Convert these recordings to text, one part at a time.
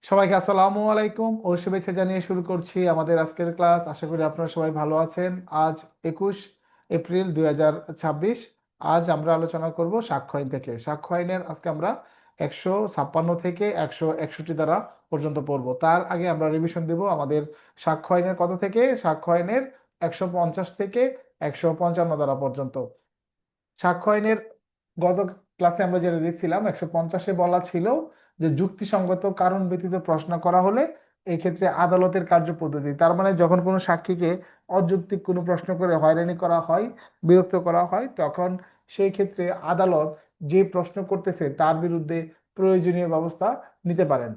সবাইকে আসসালামু আলাইকুম ও শুভেচ্ছা জানিয়ে শুরু করছি আমাদের আজকের ক্লাস। আশা করি আপনারা সবাই ভালো আছেন। আজ 21 এপ্রিল 2026। আজ আমরা আলোচনা করব সাক্ষ্য আইন থেকে। সাক্ষ্য আইনের আজকে আমরা 156 থেকে 161 ধারা পর্যন্ত পড়ব। তার আগে আমরা রিভিশন দেব আমাদের সাক্ষ্য আইনের কত থেকে। সাক্ষ্য আইনের 150 থেকে 155 ধারা পর্যন্ত। সাক্ষ্য আইনের গত ক্লাসে আমরা যেটা দেখছিলাম 150-এ বলা ছিল যে যুক্তিসঙ্গত কারণ ব্যতীত প্রশ্ন করা হলে এই ক্ষেত্রে আদালতের কার্যপদ্ধতি, তার মানে যখন কোনো সাক্ষীকে অযৌক্তিক কোনো প্রশ্ন করে হয়রানি করা হয়, বিরক্ত করা হয়, তখন সেই ক্ষেত্রে আদালত যে প্রশ্ন করতেছে তার বিরুদ্ধে প্রয়োজনীয় ব্যবস্থা নিতে পারেন।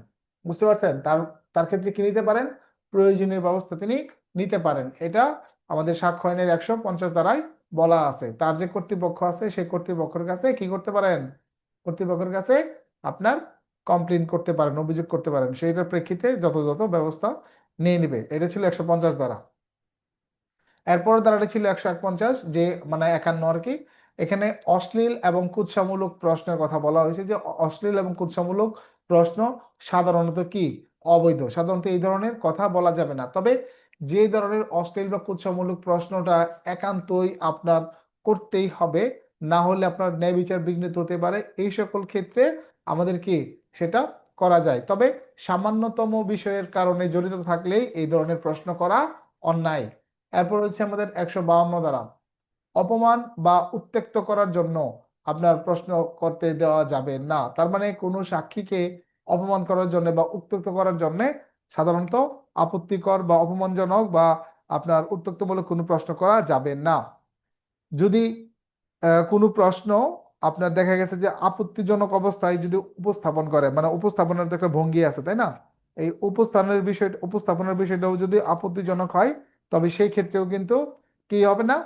বুঝতে পারছেন? তার তার ক্ষেত্রে কি নিতে পারেন? প্রয়োজনীয় ব্যবস্থা তিনি নিতে পারেন। এটা আমাদের সাক্ষ্য আইনের 150 ধারায় বলা আছে। তার যে কর্তৃপক্ষ আছে সেই কর্তৃপক্ষের কাছে কি করতে পারেন? কর্তৃপক্ষের কাছে আপনার কমপ্লেন করতে পারেন, অভিযোগ করতে পারেন, সেইটার প্রেক্ষিতে যথাযথ ব্যবস্থা নিয়ে নিবে। এটা ছিল 150 ধারা। এরপর ধারাটা ছিল 151, যে মানে 51 আর কি। এখানে অশ্লীল এবং কুৎসামূলক প্রশ্নের কথা বলা হয়েছে, যে অশ্লীল এবং কুৎসামূলক প্রশ্ন সাধারণত কি অবৈধ। সাধারণত এই ধরনের কথা বলা যাবে না। তবে যে ধরনের অশ্লীল বা কুৎসামূলক প্রশ্নটা একান্তই আপনার করতেই হবে, না হলে আপনার ন্যায় বিচার বিঘ্নিত হতে পারে, এই সকল ক্ষেত্রে আমাদের কি সেটা করা যায়। তবে সামান্যতম বিষয়ের কারণে জড়িত থাকলেই এই ধরনের প্রশ্ন করা অন্যায়। এরপর হচ্ছে আমাদের 152 ধারা, অপমান বা উত্ত্যক্ত করার জন্য আপনার প্রশ্ন করতে দেওয়া যাবে না। তার মানে কোনো সাক্ষীকে অপমান করার জন্য বা উত্ত্যক্ত করার জন্য সাধারণত আপত্তিকর বা অপমানজনক বা আপনার উত্ত্যক্তমূলক কোনো প্রশ্ন করা যাবে না। যদি কোনো প্রশ্ন আপনার দেখা গেছে যে আপত্তিজনক অবস্থায় যদি উপস্থাপন করে, মানে উপস্থাপনের তো একটা ভঙ্গি আছে, তাই না? এই উপস্থাপনের বিষয়টাও যদি আপত্তিজনক হয়, তবে সেই ক্ষেত্রেও কিন্তু কি হবে না,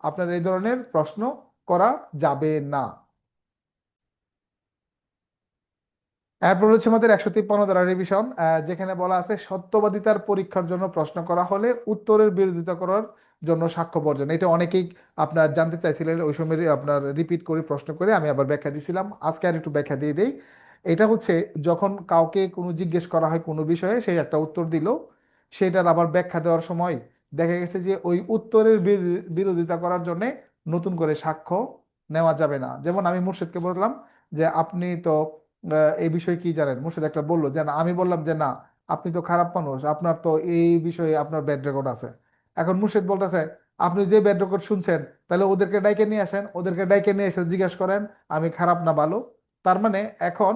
আপনার এই ধরনের প্রশ্ন করা যাবে না। এরপর হচ্ছে আমাদের 153 ধারা রিভিশন, যেখানে বলা আছে সত্যবাদিতার পরীক্ষার জন্য প্রশ্ন করা হলে উত্তরের বিরোধিতা করার জন্য সাক্ষ্য বর্জন। এটা অনেকেই আপনার জানতে চাইছিলেন, ওই সময় আপনার রিপিট করে প্রশ্ন করে আমি আবার ব্যাখ্যা দিছিলাম। আজকে আর একটু ব্যাখ্যা দিয়ে দেই। এটা হচ্ছে যখন কাউকে কোনো জিজ্ঞেস করা হয় কোনো বিষয়ে, সেই একটা উত্তর দিল, সেটার আবার ব্যাখ্যা দেওয়ার সময় দেখা গেছে যে ওই উত্তরের বিরোধিতা করার জন্য নতুন করে সাক্ষ্য নেওয়া যাবে না। যেমন আমি মুর্শিদকে বললাম যে আপনি তো এই বিষয়ে কি জানেন। মুর্শিদ একটা বললো যে না, আমি বললাম যে না, আপনি তো খারাপ মানুষ, আপনার তো এই বিষয়ে আপনার ব্যাড রেকর্ড আছে। এখন মুর্শিদ বলতেছে আপনি যে ব্যাড রেকর্ড শুনছেন, তাহলে ওদেরকে ডাইকে নিয়ে আসেন, ওদেরকে ডাইকে নিয়ে এসে জিজ্ঞাসা করেন আমি খারাপ না ভালো। তার মানে এখন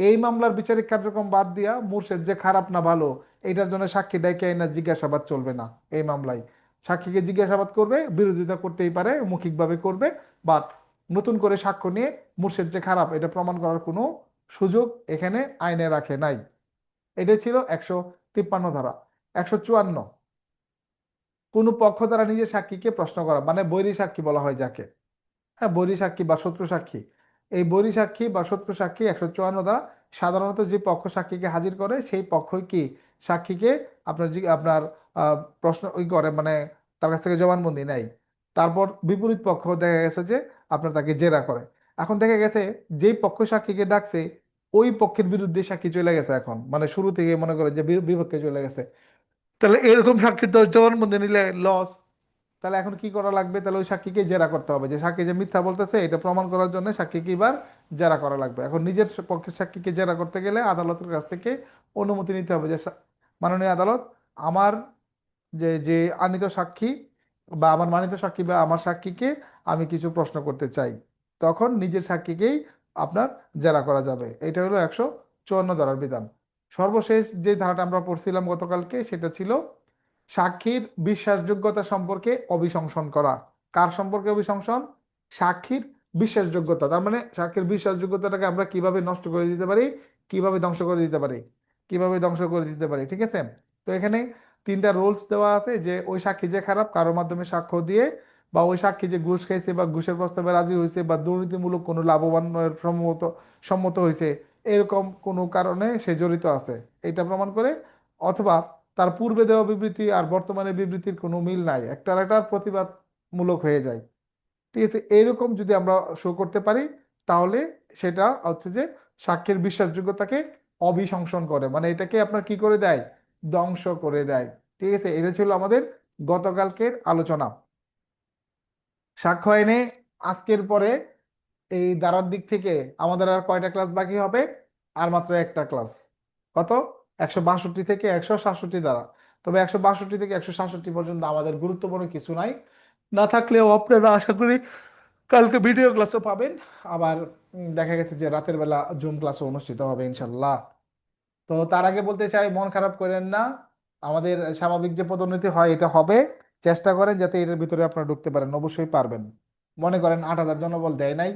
এই মামলার বিচারিক কার্যক্রম বাদ দিয়া মুর্শিদ যে খারাপ না ভালো এইটার জন্য সাক্ষী ডাইকে আইনা জিজ্ঞাসাবাদ চলবে না। এই মামলায় সাক্ষীকে জিজ্ঞাসাবাদ করবে, বিরোধিতা করতেই পারে, মৌখিকভাবে করবে, বাট নতুন করে সাক্ষ্য নিয়ে মুর্শিদ যে খারাপ এটা প্রমাণ করার কোনো সুযোগ এখানে আইনে রাখে নাই। এটাই ছিল 153 ধারা। 154, কোনো পক্ষ দ্বারা নিজের সাক্ষীকে প্রশ্ন করা, মানে বৈরী সাক্ষী বলা হয় যাকে। হ্যাঁ, বৈরী সাক্ষী বা শত্রু সাক্ষী। এই বৈরী সাক্ষী বা শত্রু সাক্ষী 154 দ্বারা সাধারণত যে পক্ষ সাক্ষীকে হাজির করে সেই পক্ষই কি সাক্ষীকে আপনার প্রশ্ন ওই করে, মানে তার কাছ থেকে জবানবন্দি নেয়। তারপর বিপরীত পক্ষ দেখা গেছে যে আপনার তাকে জেরা করে। এখন দেখা গেছে যেই পক্ষ সাক্ষীকে ডাকছে ওই পক্ষের বিরুদ্ধে সাক্ষী চলে গেছে, এখন মানে শুরু থেকে মনে করে যে বিপক্ষে চলে গেছে, তাহলে এরকম সাক্ষীর তো জবানবন্দি নিলে লস। তাহলে এখন কি করা লাগবে? তাহলে ওই সাক্ষীকে জেরা করতে হবে, যে সাক্ষী যে মিথ্যা বলতেছে এটা প্রমাণ করার জন্য সাক্ষীকে এবার জেরা করা লাগবে। এখন নিজের পক্ষের সাক্ষীকে জেরা করতে গেলে আদালতের কাছ থেকে অনুমতি নিতে হবে, যে মাননীয় আদালত, আমার যে যে আনিত সাক্ষী বা আমার মানিত সাক্ষী বা আমার সাক্ষীকে আমি কিছু প্রশ্ন করতে চাই, তখন নিজের সাক্ষীকেই আপনার জেরা করা যাবে। এটা হলো 154 ধারার বিধান। সর্বশেষ যে ধারাটা আমরা পড়ছিলাম গতকালকে সেটা ছিল সাক্ষীর বিশ্বাসযোগ্যতা সম্পর্কে অভিশংসন করা। কার সম্পর্কে অভিশংসন? সাক্ষীর বিশ্বাসযোগ্যতা। তার মানে সাক্ষীর বিশ্বাসযোগ্যতাটাকে আমরা কিভাবে নষ্ট করে দিতে পারি, কিভাবে ধ্বংস করে দিতে পারি, কিভাবে ধ্বংস করে দিতে পারি, ঠিক আছে? তো এখানে 3টা রুলস দেওয়া আছে, যে ওই সাক্ষী যে খারাপ, কারোর মাধ্যমে সাক্ষ্য দিয়ে, বা ওই সাক্ষী যে ঘুষ খাইছে বা ঘুষের প্রস্তাবে রাজি হয়েছে বা দুর্নীতিমূলক কোনো লাভবান সম্মত হয়েছে, এরকম কোনো কারণে সে জড়িত আছে এটা প্রমাণ করে, অথবা তার পূর্বে দেওয়া বিবৃতি আর বর্তমানে বিবৃতির কোনো মিল নাই, একটার একটার প্রতিবাদমূলক হয়ে যায়, ঠিক আছে? এইরকম যদি আমরা শো করতে পারি, তাহলে সেটা হচ্ছে যে সাক্ষীর বিশ্বাসযোগ্যতাকে অভিশংসন করে, মানে এটাকে আপনার কি করে দেয়, ধ্বংস করে দেয়। ঠিক আছে, এটা ছিল আমাদের গতকালকের আলোচনা। সাক্ষ্য আইনে আজকের পরে এই ধারার দিক থেকে আমাদের আর কয়টা ক্লাস বাকি হবে, আর মাত্র একটা ক্লাস। কত, 162 থেকে 167 ধারা। তবে 162 থেকে 167 পর্যন্ত আমাদের গুরুত্বপূর্ণ কিছু নাই, না থাকলেও আপনারা আশা করি কালকে ভিডিও ক্লাসও পাবেন। আবার দেখা গেছে যে রাতের বেলা জুম ক্লাসও অনুষ্ঠিত হবে ইনশাল্লাহ। তো তার আগে বলতে চাই, মন খারাপ করেন না, আমাদের স্বাভাবিক যে পদোন্নতি হয় এটা হবে। চেষ্টা করেন যাতে এর ভিতরে আপনারা ঢুকতে পারেন, অবশ্যই পারবেন। মনে করেন 8,000 জনবল দেয় নাই,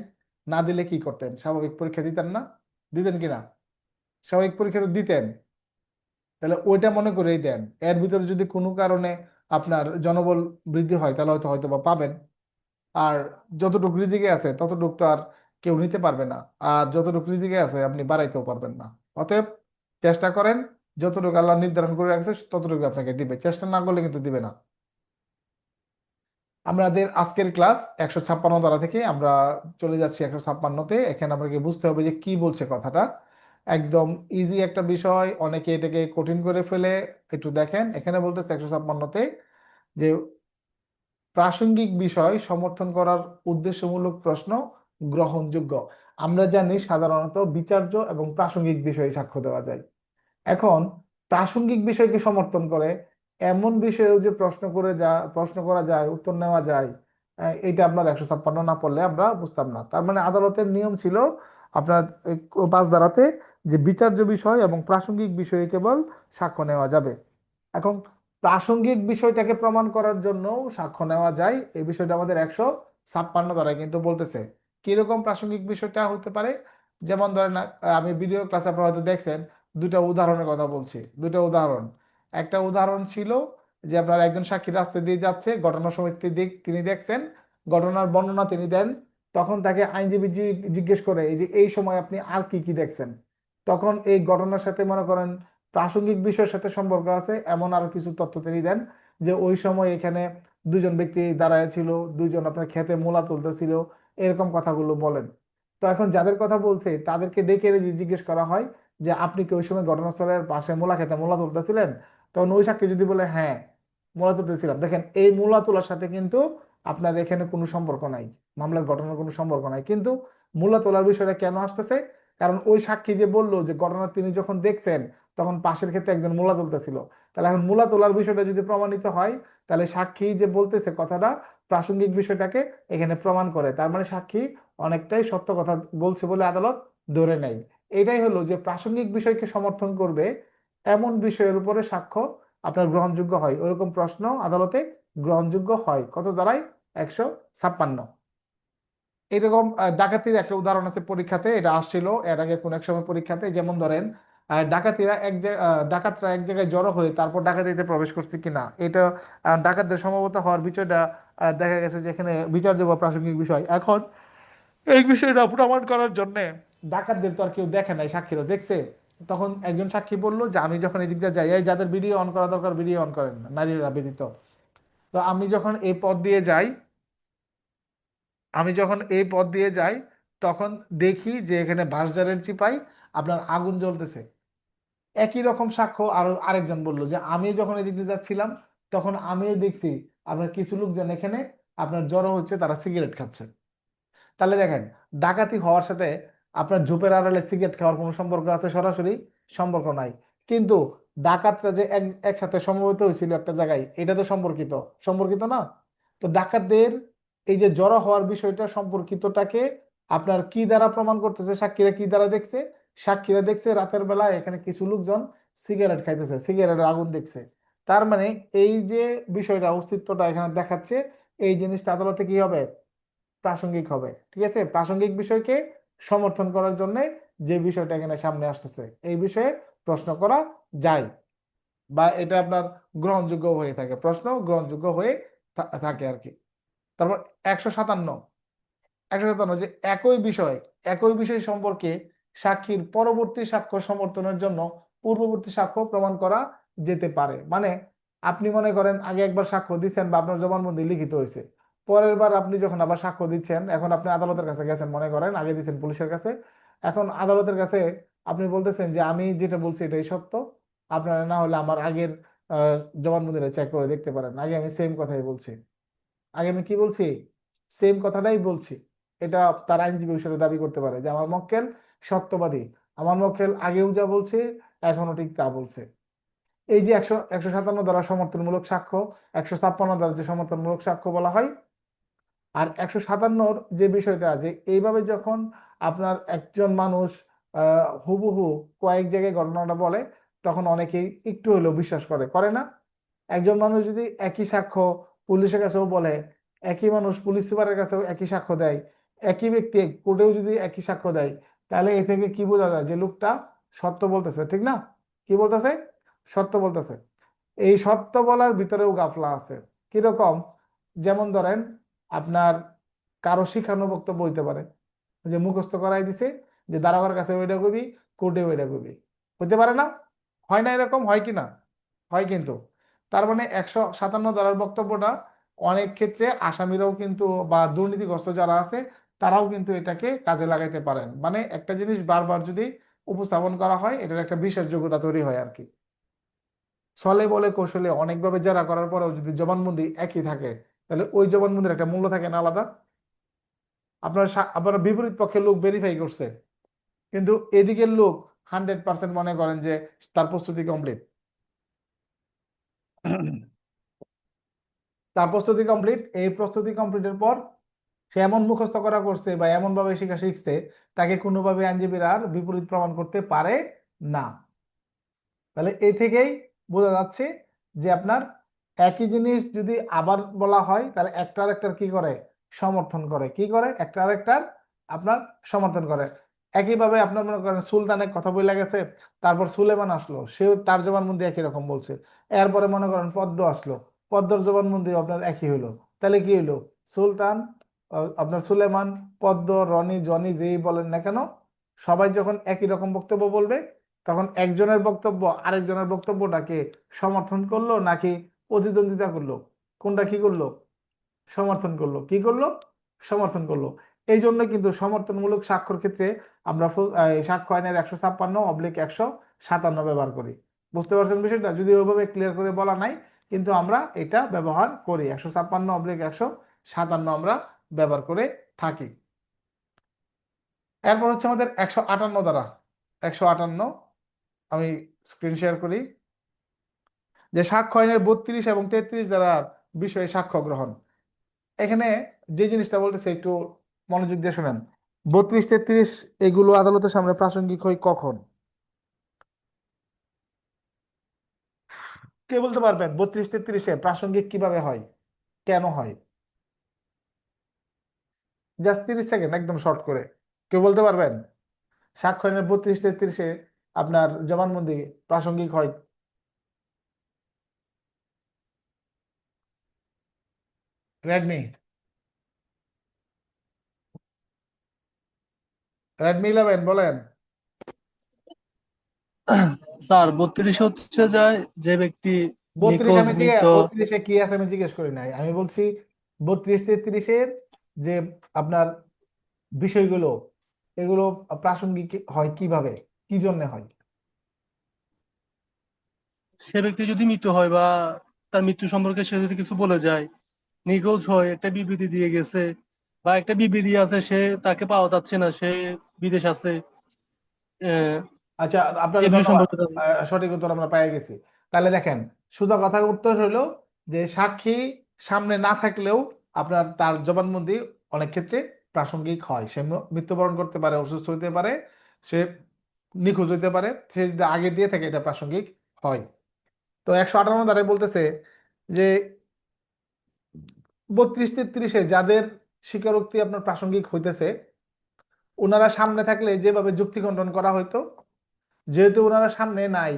না দিলে কি করতেন, স্বাভাবিক পরীক্ষা দিতেন না? দিতেন কিনা? স্বাভাবিক পরীক্ষা তো দিতেন। তাহলে ওইটা মনে করেই দেন, এর ভিতরে যদি কোনো কারণে আপনার জনবল বৃদ্ধি হয় তাহলে হয়তো হয়তো বা পাবেন। আর যতটুকু রিজিকে আছে ততটুকু তো আর কেউ নিতে পারবে না, আর যতটুকু রিজিকে আছে আপনি বাড়াইতেও পারবেন না। অতএব চেষ্টা করেন, যতটুকু আল্লাহ নির্ধারণ করে রাখছে ততটুকু আপনাকে দিবে, চেষ্টা না করলে কিন্তু দিবে না। আমাদের আজকের ক্লাস 156 ধারা থেকে আমরা চলে যাচ্ছি 156-তে। এখানে আমাকে বুঝতে হবে যে কি বলছে কথাটা। একদম ইজি একটা বিষয়, অনেকে এটাকে কঠিন করে ফেলে। একটু দেখেন, এখানে বলতেছে 156-তে যে প্রাসঙ্গিক বিষয় সমর্থন করার উদ্দেশ্যমূলক প্রশ্ন গ্রহণযোগ্য। আমরা জানি সাধারণত বিচার্য এবং প্রাসঙ্গিক বিষয়ে সাক্ষ্য দেওয়া যায়। এখন প্রাসঙ্গিক বিষয়কে সমর্থন করে এমন বিষয়েও যে প্রশ্ন করা যায়, উত্তর নেওয়া যায়, এইটা আপনার 156 না পড়লে আমরা বুঝতাম না। তার মানে আদালতের নিয়ম ছিল আপনার 5 ধারাতে যে বিচার্য বিষয় এবং প্রাসঙ্গিক বিষয়ে কেবল সাক্ষ্য নেওয়া যাবে। এখন প্রাসঙ্গিক বিষয়টাকে প্রমাণ করার জন্য সাক্ষ্য নেওয়া যায়, এই বিষয়টা আমাদের 156 ধারায় কিন্তু বলতেছে। কিরকম প্রাসঙ্গিক বিষয়টা হতে পারে, যেমন ধরেন আমি ভিডিও ক্লাসে আপনারা হয়তো দেখছেন, দুটা উদাহরণের কথা বলছি, দুটা উদাহরণ। একটা উদাহরণ ছিল যে আপনার একজন সাক্ষী রাস্তা দিয়ে যাচ্ছে, ঘটনার সময় তিনি দেখছেন, ঘটনার বর্ণনা তিনি দেন। তখন তাকে আইনজীবী জিজ্ঞেস করে এই যে এই সময় আপনি আর কি কি দেখছেন। তখন এই ঘটনার সাথে মনে করেন প্রাসঙ্গিক বিষয়ের সাথে সম্পর্ক আছে এমন আরো কিছু তথ্য তিনি দেন, যে ওই সময় এখানে দুজন ব্যক্তি দাঁড়ায় ছিল, দুইজন আপনার ক্ষেতে মূলা তুলতেছিল, এরকম কথাগুলো বলেন। তো এখন যাদের কথা বলছে তাদেরকে ডেকে জিজ্ঞেস করা হয় যে আপনি কি ওই সময় ঘটনাস্থলের পাশে মূলা খেতে মূলা তুলতেছিলেন? তখন ওই সাক্ষী যদি বলে হ্যাঁ মূলা তুলতেছিলাম, দেখেন এই মূলা তোলার সাথে কিন্তু আপনার এখানে কোনো সম্পর্ক নাই, মামলার ঘটনার কোনো সম্পর্ক নাই। কিন্তু মূলা তোলার বিষয়টা কেন আসতেছে, কারণ ওই সাক্ষী যে বললো যে ঘটনা তিনি যখন দেখছেন তখন পাশের ক্ষেত্রে একজন মূলা তুলতেছিল। তাহলে এখন মূলা তোলার বিষয়টা যদি প্রমাণিত হয়, তাহলে সাক্ষী যে বলতেছে কথাটা প্রাসঙ্গিক বিষয়টাকে এখানে প্রমাণ করে, তার মানে সাক্ষী অনেকটাই সত্য কথা বলছে বলে আদালত ধরে নেয়। এটাই হলো যে প্রাসঙ্গিক বিষয়কে সমর্থন করবে এমন বিষয়ের উপরে সাক্ষ্য আপনার গ্রহণযোগ্য হয়, ওরকম প্রশ্ন আদালতে গ্রহণযোগ্য হয়। কত দ্বারাই 156। এরকম ডাকাতির একটা উদাহরণ আছে পরীক্ষাতে, এটা আসছিল এর আগে কোন এক সময় পরীক্ষাতে। যেমন ধরেন ডাকাতরা এক জায়গায় জড়ো হয়ে তারপর ডাকাতিতে প্রবেশ করছে কিনা, এটা ডাকাতদের সম্ভবত হওয়ার বিষয়টা দেখা গেছে যে এখানে বিচার্য বা প্রাসঙ্গিক বিষয়। এখন এই বিষয়টা প্রমাণ করার জন্য ডাকাতদের তো আর কেউ দেখে নাই, সাক্ষীরা দেখছে। তখন একজন সাক্ষী বললো যে আমি যখন এদিক দিয়ে যাই, এই যাদের ভিডিও অন করা দরকার ভিডিও অন করেন না, নারীরা ব্যতীত। তো আমি যখন এই পথ দিয়ে যাই তখন দেখি যে এখানে বাঁশঝাড়ের চিপায় আপনার আগুন জ্বলতেছে। একই রকম সাক্ষ্য আরো আরেকজন বললো যে আমি যখন এদিক দিয়ে যাচ্ছিলাম তখন আমিও দেখছি আপনার কিছু লোকজন এখানে আপনার জড়ো হচ্ছে, তারা সিগারেট খাচ্ছে। তাহলে দেখেন, ডাকাতি হওয়ার সাথে আপনার ঝোপের আড়ালে সিগারেট খাওয়ার কোনো সম্পর্ক আছে? সরাসরি সম্পর্ক নাই। কিন্তু ডাকাতরা যে একসাথে সমবেত হয়েছিল একটা জায়গায়, এটা তো সম্পর্কিত, সম্পর্কিত না? তো ডাকাতদের এই যে জড়ো হওয়ার বিষয়টা সম্পর্কিতটাকে আপনার কি দ্বারা প্রমাণ করতেছে, সাক্ষীরা কি দ্বারা দেখছে? সাক্ষীরা দেখছে রাতের বেলা এখানে কিছু লোকজন সিগারেট খাইতেছে, সিগারেটের আগুন দেখছে। তার মানে এই যে বিষয়টা অস্তিত্বটা এখানে দেখাচ্ছে, এই জিনিসটা আদালতে কি হবে, প্রাসঙ্গিক হবে। ঠিক আছে, প্রাসঙ্গিক বিষয়কে সমর্থন করার জন্য যে বিষয়টা এখানে সামনে আসতেছে এই বিষয়ে প্রশ্ন করা যায়, বা এটা আপনার গ্রহণযোগ্য হয়ে থাকে, প্রশ্ন গ্রহণযোগ্য হয়ে থাকে আর কি। তারপর 157, 157 যে একই বিষয় সম্পর্কে সাক্ষীর পরবর্তী সাক্ষ্য সমর্থনের জন্য পূর্ববর্তী সাক্ষ্য প্রমাণ করা যেতে পারে। মানে আপনি মনে করেন আগে একবার সাক্ষ্য দিচ্ছেন বা আপনার জবানবন্দি লিখিত হয়েছে, পরের বার আপনি যখন আবার সাক্ষ্য দিচ্ছেন, এখন আপনি আদালতের কাছে গেছেন, মনে করেন আগে দিচ্ছেন পুলিশের কাছে, এখন আদালতের কাছে আপনি বলতেছেন যে আমি যেটা বলছি এটাই সত্য, আপনারা না হলে আমার আগের জবানবন্দিটা চেক করে দেখতে পারেন, আগে আমি সেম কথাই বলছি। আগে আমি কি বলছি? সেম কথাটাই বলছি। এটা তার আইনজীবী হিসেবে দাবি করতে পারে যে আমার মক্কেল সত্যবাদী। আমার মক্কেল আগেও যা বলছে এখনো ঠিক তা বলছে। এই যে 157 দ্বারা সমর্থনমূলক সাক্ষ্য, 156 দ্বারা যে সমর্থনমূলক সাক্ষ্য বলা হয়, আর 157-র যে বিষয়টা, যে এইভাবে যখন আপনার একজন মানুষ হুবহু কয়েক জায়গায় ঘটনাটা বলে, তখন অনেকেই একটু হলেও বিশ্বাস করে, করে না? একজন মানুষ যদি একই সাক্ষ্য পুলিশের কাছেও বলে, একই মানুষ পুলিশ সুপারের কাছেও একই সাক্ষ্য দেয়, একই ব্যক্তি কোর্টেও যদি একই সাক্ষ্য দেয়, তাহলে এ থেকে কি বোঝা যায়? যে লোকটা সত্য বলতেছে, ঠিক না? কি বলতেছে? সত্য বলতেছে। এই সত্য বলার ভিতরেও গাফলা আছে। কিরকম? যেমন ধরেন, আপনার কারো শিখানো বক্তব্য হইতে পারে, যে মুখস্থ করাই দিছে যে দারোগার কাছে ওইটা কবি, কোর্টে ওইটা কবি। হইতে পারে না? হয় না? এরকম হয় কি না? হয় কিন্তু। তার মানে 157 ধারার বক্তব্যটা অনেক ক্ষেত্রে আসামিরাও কিন্তু, বা দুর্নীতিগ্রস্ত যারা আছে তারাও কিন্তু এটাকে কাজে লাগাইতে পারেন। মানে একটা জিনিস বারবার যদি উপস্থাপন করা হয়, এটার একটা বিশ্বাসযোগ্যতা তৈরি হয় আর কি। ছলে বলে কৌশলে অনেকভাবে জেরা করার পরেও যদি জবানবন্দি একই থাকে, তাহলে ওই জবানবন্দির একটা মূল্য থাকে না আলাদা? আপনারা বিপরীত পক্ষের লোক ভেরিফাই করছে, কিন্তু এদিকের লোক 100% মনে করেন যে তার প্রস্তুতি কমপ্লিট। তার প্রস্তুতি কমপ্লিট, এই প্রস্তুতি কমপ্লিটের পর সে এমন মুখস্থ করা করছে বা এমন ভাবে শিখা শিখছে, তাকে কোনোভাবে আইনজীবীরা আর বিপরীত প্রমাণ করতে পারে না। তাহলে এই থেকেই বোঝা যাচ্ছে যে আপনার একই জিনিস যদি আবার বলা হয়, তাহলে একটা আরেকটার কি করে? সমর্থন করে। কি করে? একটা আরেকটার আপনার সমর্থন করে। একইভাবে আপনার মনে করেন সুলতানের কথা বলে গেছে, তারপর সুলেমান আসলো, সেও তার জবানবন্দি একই রকম বলছে। এরপরে মনে করেন পদ্ম আসলো, পদ্মর জবানবন্দি আপনার একই হইলো। তাহলে কি হইলো? সুলতান, আপনার সুলেমান, পদ্ম, রনি, জনি, যেই বলেন না কেন, সবাই যখন একই রকম বক্তব্য বলবে, তখন একজনের বক্তব্য আরেকজনের বক্তব্যটাকে সমর্থন করলো নাকি প্রতিদ্বন্দ্বিতা করলো? কোনটা কি করলো? সমর্থন করলো। কি করলো? সমর্থন করলো। এই জন্য কিন্তু সমর্থনমূলক সাক্ষ্যর ক্ষেত্রে আমরা এই সাক্ষ্য আইনের 156/157 ব্যবহার করি। বুঝতে পারছেন বিষয়টা? যদি ওইভাবে ক্লিয়ার করে বলা নাই, কিন্তু আমরা এটা ব্যবহার করি, 156/157 আমরা ব্যবহার করে থাকি। এরপর হচ্ছে আমাদের 158 ধারা। 158, আমি স্ক্রিন শেয়ার করি, যে সাক্ষ্য আইনের 32 এবং 33 দ্বারা বিষয়ে সাক্ষ্য গ্রহণ। এখানে যে জিনিসটা বলতেছে একটু মনোযোগ দিয়ে শোনেন। 32, 33 এগুলো আদালতের সামনে প্রাসঙ্গিক হয় কখন? কে বলতে পারবেন 32, 33-এ প্রাসঙ্গিক কিভাবে হয়, কেন হয়? জাস্ট 30 সেকেন্ড, একদম শর্ট করে। কেউ বলতে পারবেন সাক্ষ্য আইনের 32, 33-এ আপনার জবানবন্দি প্রাসঙ্গিক হয়? রেডমি, রেডমি 11 বলেন। স্যার 32 হচ্ছে যায় যে ব্যক্তি 32 নিখোঁজ আমি মৃত। 32-এ কি আছে আমি জিজ্ঞেস করি নাই, আমি বলছি 32, 33-এর যে আপনার বিষয়গুলো, এগুলো প্রাসঙ্গিক হয় কিভাবে, কি জন্য হয়? সে ব্যক্তি যদি মৃত হয় বা তার মৃত্যু সম্পর্কে সে যদি কিছু বলে যায়, নিখোঁজ হয়, একটা বিবৃতি দিয়ে গেছে বা একটা বিবৃতি আছে সে তাকে পাওয়া যাচ্ছে না, সে বিদেশ আছে, আচ্ছা, আপনাকে এই বিষয় ধন্যবাদ। সম্পর্কে সঠিক উত্তর আমরা পেয়ে গেছি। তাহলে দেখেন, সোজা কথা উত্তর হলো যে সাক্ষী সামনে না থাকলেও আপনার তার জবানবন্দি অনেক ক্ষেত্রে প্রাসঙ্গিক হয়। সে মৃত্যুবরণ করতে পারে, অসুস্থ হতে পারে, সে নিখোঁজ হইতে পারে, সে যদি আগে দিয়ে থাকে এটা প্রাসঙ্গিক হয়। তো 158 ধারায় বলতেছে যে 32, 33-এ যাদের স্বীকারোক্তি আপনার প্রাসঙ্গিক হইতেছে, ওনারা সামনে থাকলে যেভাবে যুক্তি খণ্ডন করা হইতো, যেহেতু ওনারা সামনে নাই,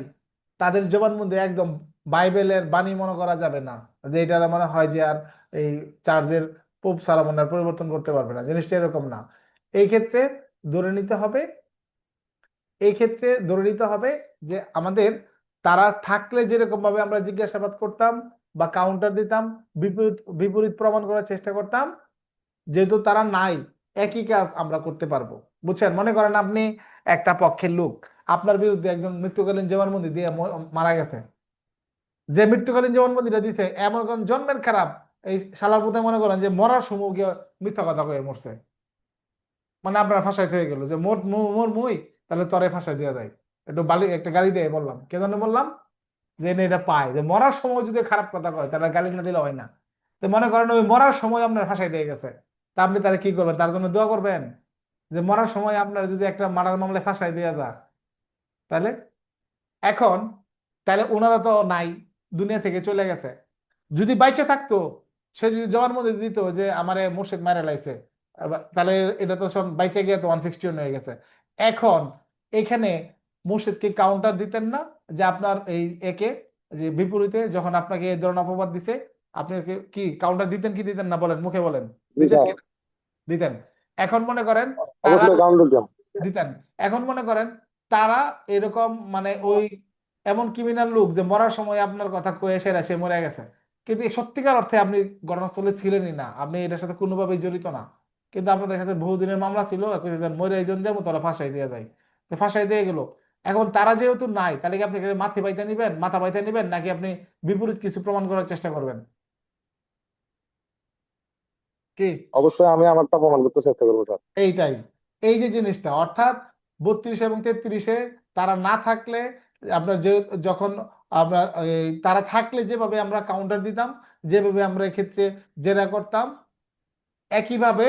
তাদের জবানবন্দি একদম বাইবেলের বাণী মনে করা যাবে না, যে এটা মনে হয় যে আর এই চার্চের পোপ সারা মনে হয় পরিবর্তন করতে পারবে না, জিনিসটা এরকম না। এই ক্ষেত্রে ধরে নিতে হবে, এই ক্ষেত্রে ধরে নিতে হবে যে আমাদের তারা থাকলে যেরকম ভাবে আমরা জিজ্ঞাসাবাদ করতাম বা কাউন্টার দিতাম, বিপরীত বিপরীত প্রমাণ করার চেষ্টা করতাম, যেহেতু তারা নাই, একই কাজ আমরা করতে পারবো। বুঝছেন? মনে করেন আপনি একটা পক্ষের লোক, আপনার বিরুদ্ধে একজন মৃত্যুকালীন জবানবন্দি দিয়ে মারা গেছে। যে মৃত্যুকালীন জবানবন্দিটা দিছে এমন কোন জন্মের খারাপ, এই শালার পুতে মনে করেন যে মরার সময় গিয়ে মিথ্যা কথা কয়ে মরছে। মানে আপনার ফাঁসাইতে হয়ে গেল যে মোর মোর মুই, তাহলে তরে ফাঁসাই দেওয়া যায়। একটু বালি একটা গালি দিয়ে বললাম, কে জন্য বললাম, যে এনে এটা পায় যে মরার সময় যদি খারাপ কথা কয় তাহলে গালি না দিলে হয় না। তো মনে করেন ওই মরার সময় আপনার ফাঁসাই দিয়ে গেছে, তা আপনি তারা কি করবেন, তার জন্য দোয়া করবেন? যে মরার সময় আপনার যদি একটা মারার মামলায় ফাঁসাই দেওয়া যায়, তাহলে এখন, তাহলে ওনারা তো নাই, দুনিয়া থেকে চলে গেছে। যদি বাইচে থাকতো, সে যদি জবানবন্দি দিত যে আমারে মুর্শিদ মারা লাইছে, তাহলে এটা তো সব বাইচে গিয়ে তো 161 হয়ে গেছে। এখন এখানে মুর্শিদকে কাউন্টার দিতেন না, যে আপনার এই একে, যে বিপরীতে যখন আপনাকে এই ধরনের অপবাদ দিছে, আপনি কি কাউন্টার দিতেন কি দিতেন না, বলেন, মুখে বলেন। জি দিতেন স্যার, কি? দিতেন। এখন মনে করেন তারা অবশ্যই কাউন্টার দিতাম। দিতেন। এখন মনে করেন তারা এরকম মানে ওই এমন ক্রিমিনাল লোক যে মরার সময় আপনার কথা কয়ে সেরা সে মরে গেছে, কিন্তু এই সত্যিকার অর্থে আপনি ঘটনাস্থলে ছিলেনই না, আপনি এটার সাথে কোনোভাবেই জড়িত না, কিন্তু আপনাদের সাথে বহুদিনের মামলা ছিল, মরে এই জন্য যাবো তারা ফাঁসাই দিয়ে যায়, তো ফাঁসাই দিয়ে গেল। এখন তারা যেহেতু নাই, তাহলে কি আপনি এখানে মাথা পাইতে নিবেন, নাকি আপনি বিপরীত কিছু প্রমাণ করার চেষ্টা করবেন? কি? অবশ্যই আমি আমারটা প্রমাণ করতে চেষ্টা করবো স্যার। এইটাই, এই যে জিনিসটা, অর্থাৎ 32 এবং 33-এ তারা না থাকলে আপনার যে, যখন আমরা তারা থাকলে যেভাবে আমরা কাউন্টার দিতাম, যেভাবে আমরা এক্ষেত্রে জেরা করতাম, একইভাবে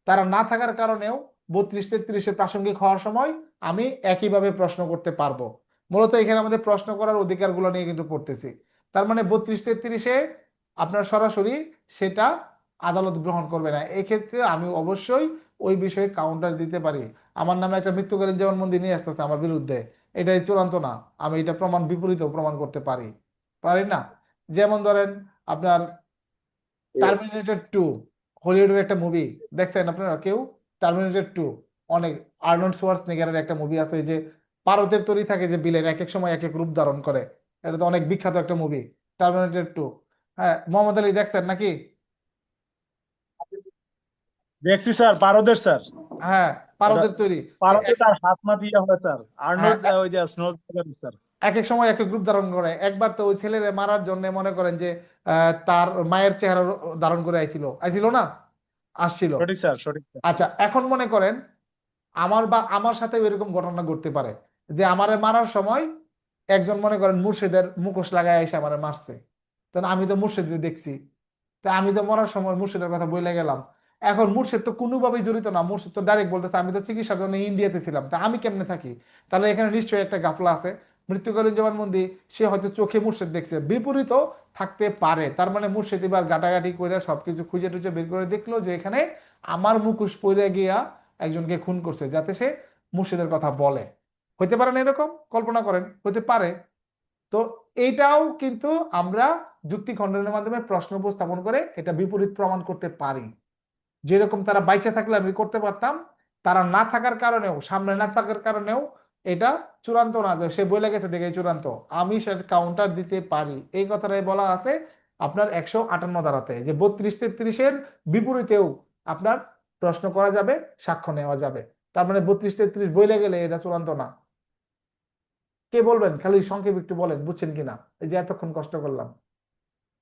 তারা না থাকার কারণেও 32-33-এ প্রাসঙ্গিক হওয়ার সময় আমি একইভাবে প্রশ্ন করতে পারবো। মূলত এখানে আমাদের প্রশ্ন করার অধিকারগুলো নিয়ে কিন্তু পড়তেছি। তার মানে 32-33-এ আপনার সরাসরি সেটা আদালত গ্রহণ করবে না, এক্ষেত্রে আমি অবশ্যই ওই বিষয়ে কাউন্টার দিতে পারি। আমার নামে একটা মৃত্যুকালীন জবানবন্দি নিয়ে আসতেছে আমার বিরুদ্ধে, এটাই চূড়ান্ত না, আমি এটা প্রমাণ বিপরীতেও প্রমাণ করতে পারি, পারি না? যেমন ধরেন আপনার ঠিক আছে। টার্মিনেটর 2, হলিউডের একটা মুভি, দেখছেন আপনারা কেউ? টার্মিনেটর 2, অনেক, আর্নল্ড শোয়ার্জনেগারের একটা মুভি আছে, এই যে পারদের তৈরি থাকে যে বিলেন এক এক সময় এক এক রূপ ধারণ করে, এটা তো অনেক বিখ্যাত একটা মুভি, টার্মিনেটর 2। হ্যাঁ, মোহাম্মদ আলী দেখছেন নাকি? দেখছি স্যার, পারদের স্যার। হ্যাঁ, ওটা পারদের তৈরি। পারদে তার হাত মা দিয়ে হয় স্যার। হ্যাঁ, আর্নল্ড ওই যে স্নোল স্যার। এক এক সময় এক এক রূপ ধারণ করে। একবার তো ওই ছেলেরে মারার জন্য মনে করেন যে তার মায়ের চেহারা ধারণ করে আইছিল আইছিল না, আসছিল। সঠিক স্যার, সঠিক স্যার। আচ্ছা, এখন মনে করেন আমার সাথে এরকম ঘটনা ঘটতে পারে যে আমারে মারার সময় একজন মনে করেন মুর্শিদের মুখোশ লাগায় এসে আমারে মারছে, তখন আমি তো মুর্শিদের দেখছি, তা আমি তো মরার সময় মুর্শিদের কথা বলে গেলাম। এখন মুর্শিদ তো কোনোভাবেই জড়িত না, মুর্শিদ তো ডাইরেক্ট বলতেছে আমি তো চিকিৎসার জন্য ইন্ডিয়াতে ছিলাম, তা আমি কেমনে থাকি? তাহলে এখানে নিশ্চয়ই একটা গাফলা আছে। মৃত্যুকালীন জবানবন্দি সে হয়তো চোখে মুর্শিদ দেখছে, বিপরীতও থাকতে পারে। তার মানে মুর্শিদ এবার গাটাগাটি করে সবকিছু খুঁজে টুজে বের করে দেখলো যে এখানে আমার মুখোশ পরে গিয়া একজনকে খুন করছে, যাতে সে মুর্শিদের কথা বলে। হইতে পারে না এরকম? কল্পনা করেন, হইতে পারে। তো এইটাও কিন্তু আমরা যুক্তি খণ্ডনের মাধ্যমে প্রশ্ন উপস্থাপন করে এটা বিপরীত প্রমাণ করতে পারি। যেরকম তারা বাইচে থাকলে আমি করতে পারতাম, তারা না থাকার কারণেও, সামনে না থাকার কারণেও এটা চূড়ান্ত না যে সে বলে গেছে দেখে চূড়ান্ত, আমি সে কাউন্টার দিতে পারি। এই কথাটাই বলা আছে আপনার 158 ধারাতে, যে 32-33-এর বিপরীতেও আপনার প্রশ্ন করা যাবে, সাক্ষ্য নেওয়া যাবে। তার মানে 32-33 বলে গেলে এটা চূড়ান্ত না। কে বলবেন, খালি সংক্ষেপে একটু বলেন বুঝছেন কিনা, এই যে এতক্ষণ কষ্ট করলাম।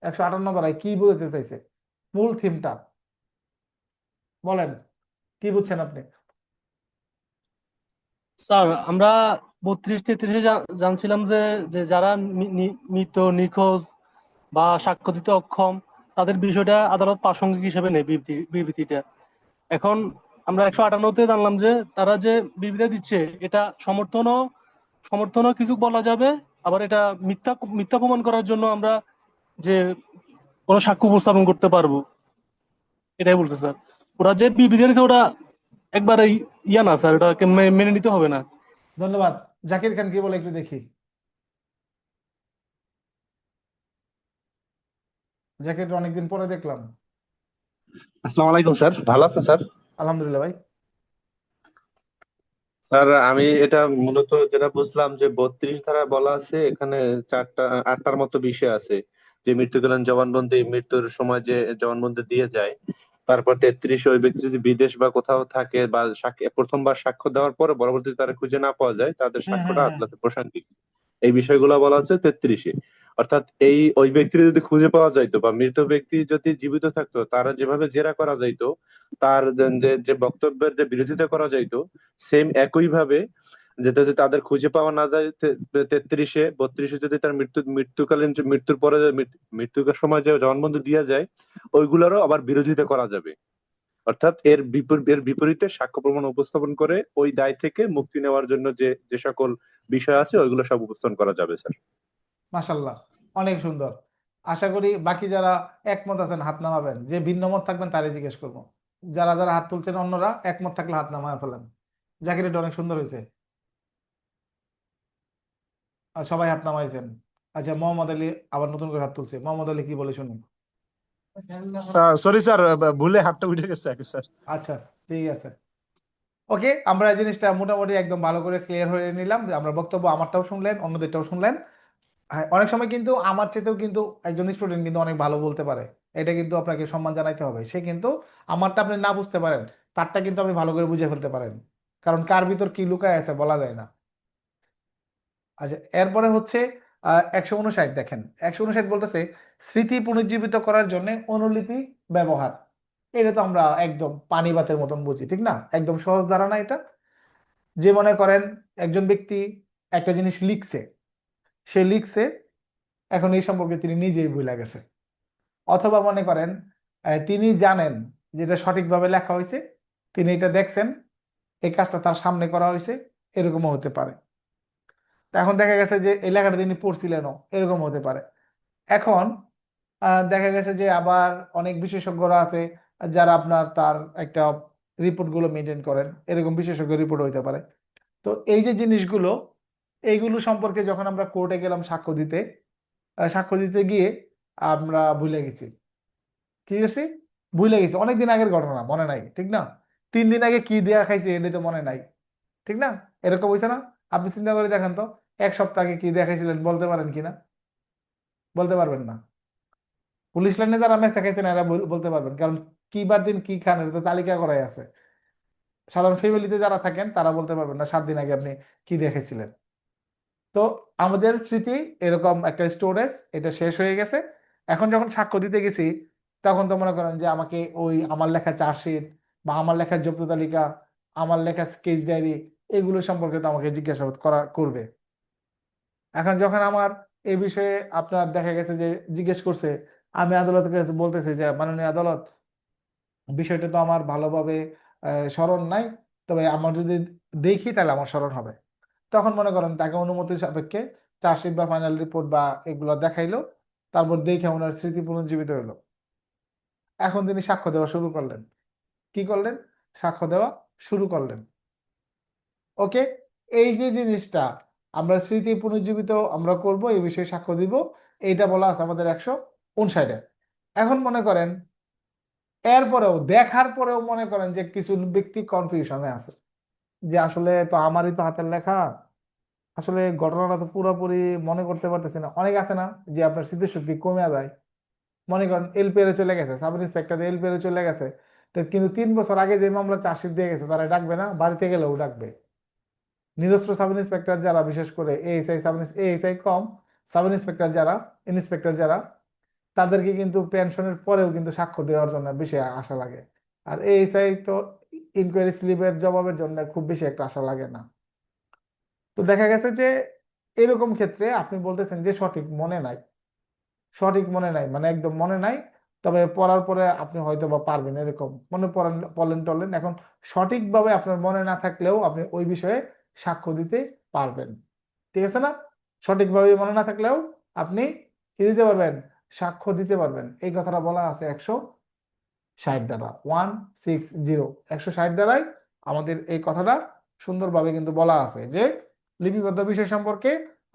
158 ধারায় কি বলতে চাইছে, মূল থিমটা বলেন, কি বুঝছেন আপনি? স্যার, আমরা 32-33-এ জানছিলাম যে যে যারা মৃত, নিখোঁজ বা সাক্ষ্য দিতে অক্ষম, তাদের বিষয়টা আদালত প্রাসঙ্গিক হিসেবে নেয় বিবৃতিটা। এখন আমরা 158-তে জানলাম যে তারা যে বিবৃতি দিচ্ছে এটা সমর্থনও কিছু বলা যাবে, আবার এটা মিথ্যা মিথ্যা প্রমাণ করার জন্য আমরা যে কোনো সাক্ষ্য উপস্থাপন করতে পারবো, এটাই বলছে স্যার। ওরা যে বিবৃতি দিচ্ছে ওটা একবারে ইয়া না স্যার, ওটাকে মেনে নিতে হবে না। ধন্যবাদ। জাকির খান কি বলে একটু দেখি। জাকির অনেকদিন পরে দেখলাম। আসসালামু আলাইকুম স্যার, ভালো আছেন স্যার? আলহামদুলিল্লাহ ভাই। স্যার আমি এটা মূলত যেটা বুঝলাম যে 32 ধারা বলা আছে এখানে চারটা 8টার মতো বিষয় আছে, যে মৃত্যুকালীন জবানবন্দি, মৃত্যুর সময় যে জবানবন্দি দিয়ে যায়, তারপর 33 ওই ব্যক্তি যদি বিদেশ বা কোথাও থাকে বা প্রথমবার সাক্ষ্য দেওয়ার পরে পরবর্তীতে তারা খুঁজে না পাওয়া যায়, তাদের হুম হুম সাক্ষ্যটা হুম আদালতে প্রসঙ্গিক। এই বিষয়গুলো বলা হচ্ছে 33-এ। অর্থাৎ ওই ব্যক্তির যদি খুঁজে পাওয়া যাইতো বা মৃত ব্যক্তি যদি জীবিত থাকতো, তারা যেভাবে জেরা করা যাইতো, তার যে যে বক্তব্যের যে বিরোধিতা করা যাইতো, সেম একই ভাবে যদি তাদের খুঁজে পাওয়া না যায় 33-এ, 32-এ যদি তার মৃত্যুকালীন মৃত্যুর পরে মৃত্যুর সময় যে জবানবন্দি দেওয়া যায়, ওইগুলোরও আবার বিরোধিতা করা যাবে। অর্থাৎ এর বিপরীতে সাক্ষ্য প্রমাণ উপস্থাপন করে ওই দায় থেকে মুক্তি নেওয়ার জন্য যে যে সকল বিষয় আছে ওইগুলো সব উপস্থাপন করা যাবে স্যার। মাশাল্লাহ, অনেক সুন্দর। আশা করি বাকি যারা একমত আছেন হাত নামাবেন, যে ভিন্ন মত থাকবেন তারাই জিজ্ঞেস করবো। যারা যারা হাত তুলছেন অন্যরা একমত থাকলে হাত নামায় ফেলেন। জাকির, এটা অনেক সুন্দর হয়েছে। আর সবাই হাত নামাইছেন। আচ্ছা, মোহাম্মদ আলী আবার নতুন করে হাত তুলছে। মোহাম্মদ আলী কি বলে শুনুন। সরি স্যার, ভুলে হাতটা উঠে গেছে আগে স্যার। আচ্ছা, ঠিক আছে। ওকে, আমরা এই জিনিসটা মোটামুটি একদম ভালো করে ক্লিয়ার হয়ে নিলাম যে আমরা বক্তব্য আমারটাও শুনলেন, অন্যদেরটাও শুনলেন। হ্যাঁ, অনেক সময় কিন্তু আমার চেয়েতেও কিন্তু একজন স্টুডেন্ট কিন্তু অনেক ভালো বলতে পারে। এটা কিন্তু আপনাকে সম্মান জানাইতে হবে। সে কিন্তু আমারটা আপনি না বুঝতে পারেন, তারটা কিন্তু আপনি ভালো করে বুঝে ফেলতে পারেন। কারণ কার ভিতর কি লুকায় আছে বলা যায় না। আচ্ছা, এরপরে হচ্ছে 159 দেখেন। 159 বলতেছে স্মৃতি পুনর্জীবিত করার জন্য অনুলিপি ব্যবহার। এটা তো আমরা একদম পানি ভাতের মতন বুঝি, ঠিক না? একদম সহজ ধারণা এটা। যে মনে করেন একজন ব্যক্তি একটা জিনিস লিখছে, সে লিখছে, এখন এই সম্পর্কে তিনি নিজেই ভুলে গেছে। অথবা মনে করেন তিনি জানেন যেটা সঠিকভাবে লেখা হয়েছে, তিনি এটা দেখছেন, এই কাজটা তার সামনে করা হয়েছে, এরকমও হতে পারে। তা এখন দেখা গেছে যে এই লেখাটা তিনি পড়ছিলেনও, এরকম হতে পারে। এখন দেখা গেছে যে আবার অনেক বিশেষজ্ঞরা আছে যারা আপনার তার একটা রিপোর্ট গুলো মেনটেন করেন, এরকম বিশেষজ্ঞ রিপোর্ট হইতে পারে। তো এই যে জিনিসগুলো, এইগুলো সম্পর্কে যখন আমরা কোর্টে গেলাম সাক্ষ্য দিতে, সাক্ষ্য দিতে গিয়ে আমরা ভুলে গেছি। কি গেছি? ভুলে গেছি, অনেকদিন আগের ঘটনা, মনে নাই, ঠিক না? 3 দিন আগে কি দেয়া খাইছে এটা তো মনে নাই, ঠিক না? এরকম হয়েছে না? আপনি চিন্তা করে দেখেন তো, 1 সপ্তাহ আগে কি দেখাইছিলেন বলতে পারেন কিনা? বলতে পারবেন না। পুলিশ লাইনে যারা মেসে খাইছেন এরা বলতে পারবেন, কারণ কি বার দিন কি খান এটা তো তালিকা করাই আছে। সাধারণ ফ্যামিলিতে যারা থাকেন তারা বলতে পারবেন না 7 দিন আগে আপনি কি দেখেছিলেন। তো আমাদের স্মৃতি এরকম একটা স্টোরেজ, এটা শেষ হয়ে গেছে। এখন যখন সাক্ষ্য দিতে গেছি, তখন তো মনে করেন যে আমাকে ওই আমার লেখা চার্জশিট বা আমার লেখা জব্দ তালিকা, আমার লেখা স্কেচ ডায়েরি, এগুলো সম্পর্কে তো আমাকে জিজ্ঞাসাবাদ করা করবে। এখন যখন আমার এই বিষয়ে আপনার দেখা গেছে যে জিজ্ঞেস করছে, আমি আদালতের কাছে বলতেছি যে মাননীয় আদালত, বিষয়টা তো আমার ভালোভাবে স্মরণ নাই, তবে আমার যদি দেখি তাহলে আমার স্মরণ হবে। তখন মনে করেন তাকে অনুমতি সাপেক্ষে চার্জশিট বা ফাইনাল রিপোর্ট বা এগুলো দেখাইলো, তারপর দেখে ওনার স্মৃতি পুনর্জীবিত হলো। এখন তিনি সাক্ষ্য দেওয়া শুরু করলেন। কি করলেন? সাক্ষ্য দেওয়া শুরু করলেন। ওকে, এই যে জিনিসটা আমরা স্মৃতি পুনর্জীবিত আমরা করব, এই বিষয়ে সাক্ষ্য দিব, এইটা বলা আছে আমাদের 159-এ। এখন মনে করেন এরপরেও দেখার পরেও মনে করেন যে কিছু ব্যক্তি কনফিউশনে আছে, যে আসলে তো আমারই তো হাতের লেখা, আসলে ঘটনাটা তো পুরোপুরি মনে করতে পারতেছি না। অনেক আছে না যে আপনার স্মৃতিশক্তি কমে যায়, মনে করেন এলপিআরে চলে গেছে, সাব ইন্সপেক্টর এলপিআরে চলে গেছে, তো কিন্তু 3 বছর আগে যে মামলা চার্জশিট দিয়ে গেছে তারা ডাকবে না? বাড়িতে গেলেও ডাকবে। নিরস্ত্র সাব ইন্সপেক্টর যারা, বিশেষ করে এএসআই এএসআই কম, সাব ইন্সপেক্টর যারা, ইন্সপেক্টর যারা, তাদেরকে কিন্তু পেনশনের পরেও কিন্তু সাক্ষ্য দেওয়ার জন্য বেশি আশা লাগে। আর এএসআই তো ইনকোয়ারি স্লিপের জবাবের জন্য খুব বেশি একটা আশা লাগে না। তো দেখা গেছে যে এরকম ক্ষেত্রে আপনি বলতেছেন যে সঠিক মনে নাই, সঠিক মনে নাই মানে একদম মনে নাই, তবে পড়ার পরে আপনি হয়তো বা পারবেন, এরকম মনে পড়েন পড়লেন টলেন। এখন সঠিকভাবে আপনার মনে না থাকলেও আপনি ওই বিষয়ে সাক্ষ্য দিতে পারবেন, ঠিক আছে না? সঠিকভাবে মনে না থাকলেও আপনি কি দিতে পারবেন? সাক্ষ্য দিতে পারবেন। এই কথাটা বলা আছে 160 দ্বারা, 160, 160 দ্বারাই আমাদের এই কথাটা সুন্দরভাবে কিন্তু বলা আছে যে লিপিবদ্ধ বিষয় সম্পর্কে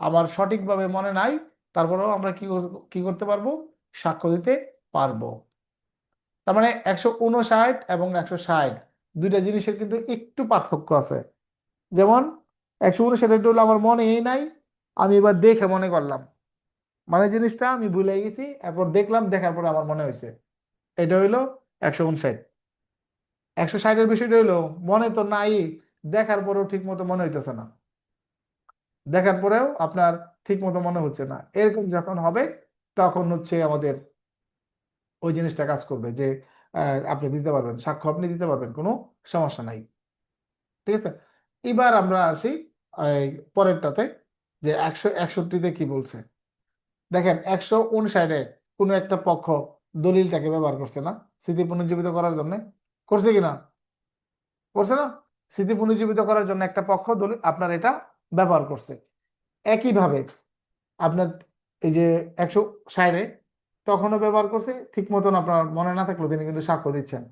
আমার সঠিকভাবে মনে নাই, তারপরেও আমরা কি করতে পারবো? সাক্ষ্য দিতে পারবো। তার মানে 159 এবং 160 দুইটা জিনিসের কিন্তু একটু পার্থক্য আছে। যেমন 159 হলো আমার মনেই নাই, আমি এবার দেখে মনে করলাম, মানে জিনিসটা আমি ভুলে গেছি, এরপর দেখলাম, দেখার পরে আমার মনে হয়েছে। এটা হইলো 159। 160-এর বিষয়টা হইলো মনে তো নাই, দেখার পরেও ঠিক মতো মনে হইতেছে না, দেখার পরেও আপনার ঠিক মতো মনে হচ্ছে না, এরকম যখন হবে তখন হচ্ছে আমাদের ওই জিনিসটা কাজ করবে যে আপনি দিতে পারবেন, সাক্ষ্য আপনি দিতে পারবেন, কোনো সমস্যা নাই। ঠিক আছে, এবার আমরা আসি এই পরেরটাতে, যে 161-তে কি বলছে। দেখেন 159-এ কোনো একটা পক্ষ দলিলটাকে ব্যবহার করছে না স্মৃতি পুনর্জীবিত করার জন্য, করছে কিনা? করছে না? স্মৃতি পুনর্জীবিত করার জন্য একটা পক্ষ দলিল আপনার এটা ব্যবহার করছে। একইভাবে আপনার এই যে 160-এ তখনও ব্যবহার করছে, ঠিক মতন আপনার মনে না থাকলেও তিনি কিন্তু সাক্ষ্য দিচ্ছেন।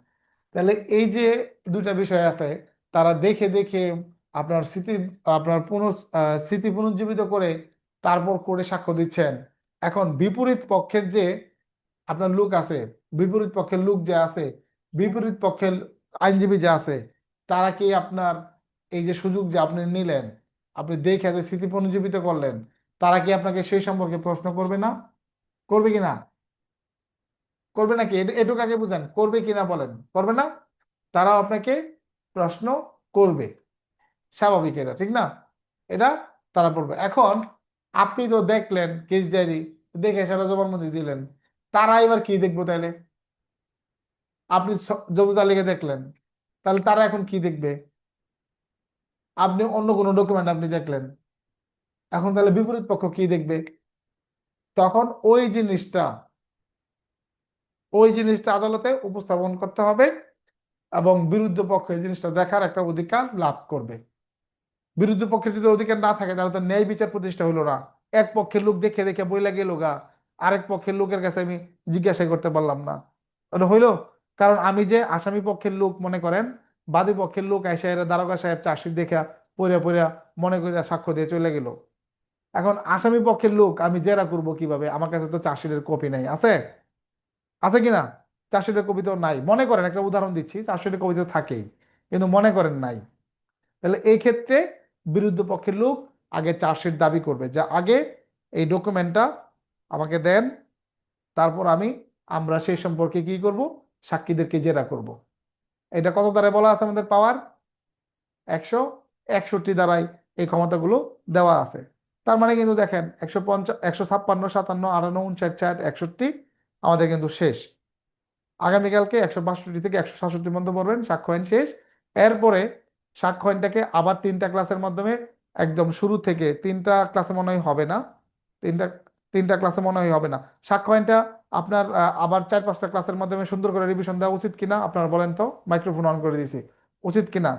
তাহলে এই যে দুইটা বিষয় আছে, তারা দেখে দেখে আপনার স্মৃতি পুনর্জীবিত করে তারপর করে সাক্ষ্য দিচ্ছেন। এখন বিপরীত পক্ষের যে আপনার লোক আছে, বিপরীত পক্ষের লোক যে আছে, বিপরীত পক্ষের আইনজীবী যে আছে, তারা কি আপনার এই যে সুযোগ যে আপনি নিলেন, আপনি দেখে যে স্মৃতি পুনর্জীবিত করলেন, তারা কি আপনাকে সেই সম্পর্কে প্রশ্ন করবে না? করবে কিনা? করবে নাকি? এটুকু আগে বুঝেন, করবে কিনা বলেন, করবে না? তারাও আপনাকে প্রশ্ন করবে, স্বাভাবিক, এটা ঠিক না? এটা তারা পড়বে। এখন আপনি তো দেখলেন কেস ডায়েরি, দেখে সেটা জবানবন্দি দিলেন, তারা এবার কি দেখবো তাইলে? আপনি জমি তালিকা দেখলেন, তাহলে তারা এখন কি দেখবে? আপনি অন্য কোনো ডকুমেন্ট আপনি দেখলেন, এখন তাহলে বিপরীত পক্ষ কি দেখবে? তখন ওই জিনিসটা আদালতে উপস্থাপন করতে হবে, এবং বিরুদ্ধ পক্ষ এই জিনিসটা দেখার একটা অধিকার লাভ করবে। বিরুদ্ধ পক্ষের যদি অধিকার না থাকে তাহলে তো ন্যায় বিচার প্রতিষ্ঠা হইলো না। এক পক্ষের লোক দেখে দেখে বইলা গেল গা, আরেক পক্ষের লোকের কাছে আমি জিজ্ঞাসা করতে পারলাম না, ওটা হইলো? কারণ আমি যে আসামি পক্ষের লোক, মনে করেন বাদী পক্ষের লোক এসে এরা দারোগা সাহেব চার্জশিট দেখা পড়িয়া পড়িয়া মনে করিয়া সাক্ষ্য দিয়ে চলে গেল। এখন আসামি পক্ষের লোক আমি জেরা করব কিভাবে? আমার কাছে তো চার্জশিটের কপি নাই, আছে? আছে কিনা? চার্জশিটের কপি তো নাই, মনে করেন একটা উদাহরণ দিচ্ছি, চার্জশিটের কপি তো থাকেই, কিন্তু মনে করেন নাই। তাহলে এই ক্ষেত্রে বিরুদ্ধ পক্ষের লোক আগে চার্জশিট দাবি করবে যে আগে এই ডকুমেন্টটা আমাকে দেন, তারপর আমরা সেই সম্পর্কে কি করব, সাক্ষীদেরকে জেরা করব। এটা কত দ্বারায় বলা আছে আমাদের পাওয়ার? 161 দ্বারাই এই ক্ষমতাগুলো দেওয়া আছে। তার মানে কিন্তু দেখেন 150, 156, 57, 58, 59, 60, 61 আমাদের কিন্তু শেষ। আগামীকালকে 162 থেকে 167 পর্যন্ত পড়বেন, সাক্ষ্য আইন শেষ। এরপরে সাক্ষ্য আইনটাকে আবার 3টা ক্লাসের মাধ্যমে, একদম শুরু থেকে 3টা ক্লাসে মনে হয় হবে না, তিনটা তিনটা ক্লাসে মনে হয় হবে না, সাক্ষ্য আইনটা আপনার আবার 4-5টা ক্লাসের মাধ্যমে সুন্দর করে রিভিশন দেওয়া উচিত কিনা আপনারা বলেন তো? মাইক্রোফোন অন করে দিয়েছি, উচিত কিনা?